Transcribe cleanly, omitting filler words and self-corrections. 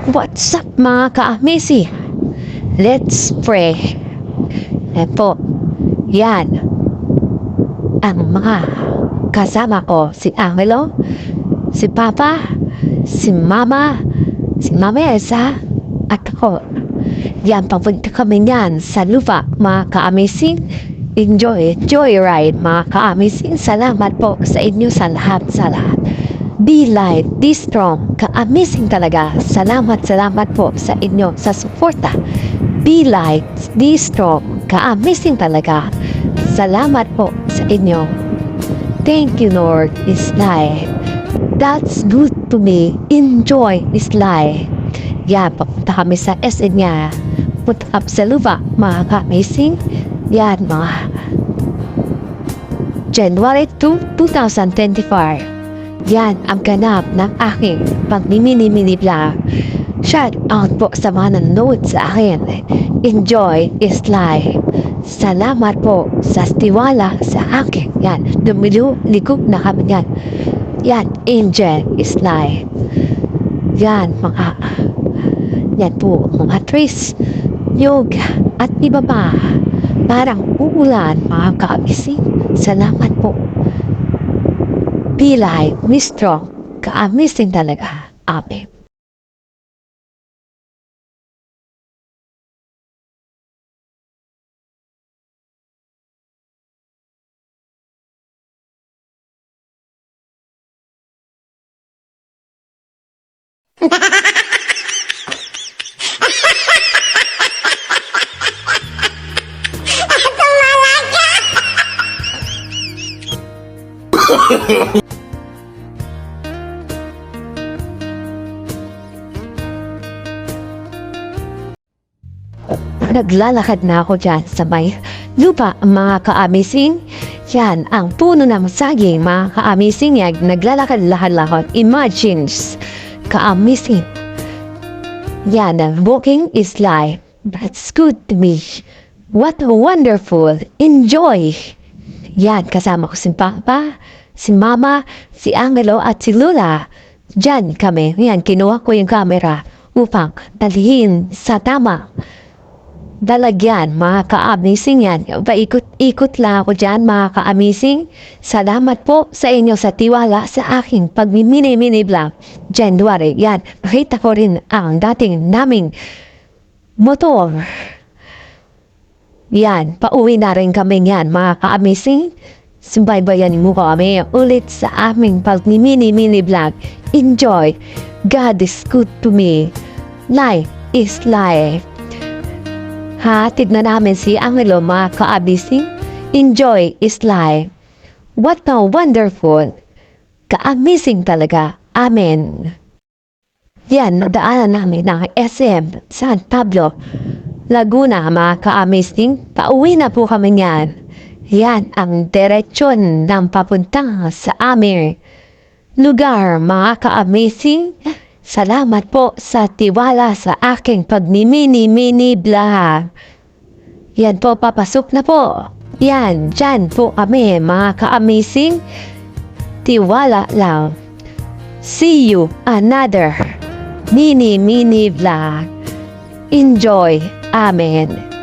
What's up mga ka-amazing? Let's pray. Po, yan ang mga kasama ko. Si Angelo, si Papa, si Mama Elsa, at ako. Yan, papunta kami yan sa lupa mga ka-amazing. Enjoy, joyride mga ka-amazing. Salamat po sa inyo sa lahat. Be light, be strong, ka-amazing talaga. Salamat po sa inyo sa suporta. Be light, be strong, ka-amazing talaga. Salamat po sa inyo. Thank you Lord, is life. That's good to me. Enjoy is life. Yan, papunta kami sa SN niya. Punta kami sa lupa, mga ka-amazing. Yan, mga January 2, 2025. Yan ang ganap ng aking pagmimini-mini vlog. Shout out po sa mga nanonood sa akin. Enjoy is life. Salamat po sa tiwala sa akin. Yan, lumilikog na kami yan. Yan, enjoy is life. Yan, yan po, mga trees, yoga, at iba pa. Parang uulan, mga ka-amazing. Salamat po. Be light, be strong, ka-amazing talaga. Amen. Naglalakad na ako dyan sa may lupa, mga ka-amazing. Yan, ang puno ng saging, mga ka-amazing. Yan, naglalakad-lakad. Imagine, ka-amazing. Yan, walking is life. That's good to me. What wonderful. Enjoy. Yan, kasama ko si Papa, si Mama, si Angelo at si Lula. Diyan kami. Yan, kinuha ko yung camera upang dalhin sa tama dalagyan, mga ka-amazing. Yan, paikot-ikot lang ako dyan, mga ka-amazing. Salamat po sa inyo sa tiwala sa aking pagmimini-mini vlog January. Yan, nakita ko rin ang dating naming motor. Yan, pauwi na rin kami yan, mga ka-amazing. Sumbaybayan mo kami ulit sa aming pagmimini-mini vlog. Enjoy. God is good to me. Life is life. Hatid na namin si Angelo, mga ka-amazing. Enjoy is life. What a wonderful. Ka-amazing talaga. Amen. Yan, nadaanan namin ng SM San Pablo, Laguna, mga ka-amazing. Pauwi na po kami yan. Yan ang diretsyon ng papunta sa aming lugar, mga ka-amazing. Salamat po sa tiwala sa aking pagmimini-mini vlog. Yan po, papasok na po. Yan, dyan po kami, mga ka-amazing. Tiwala lang. See you another mini-mini vlog. Enjoy. Amen.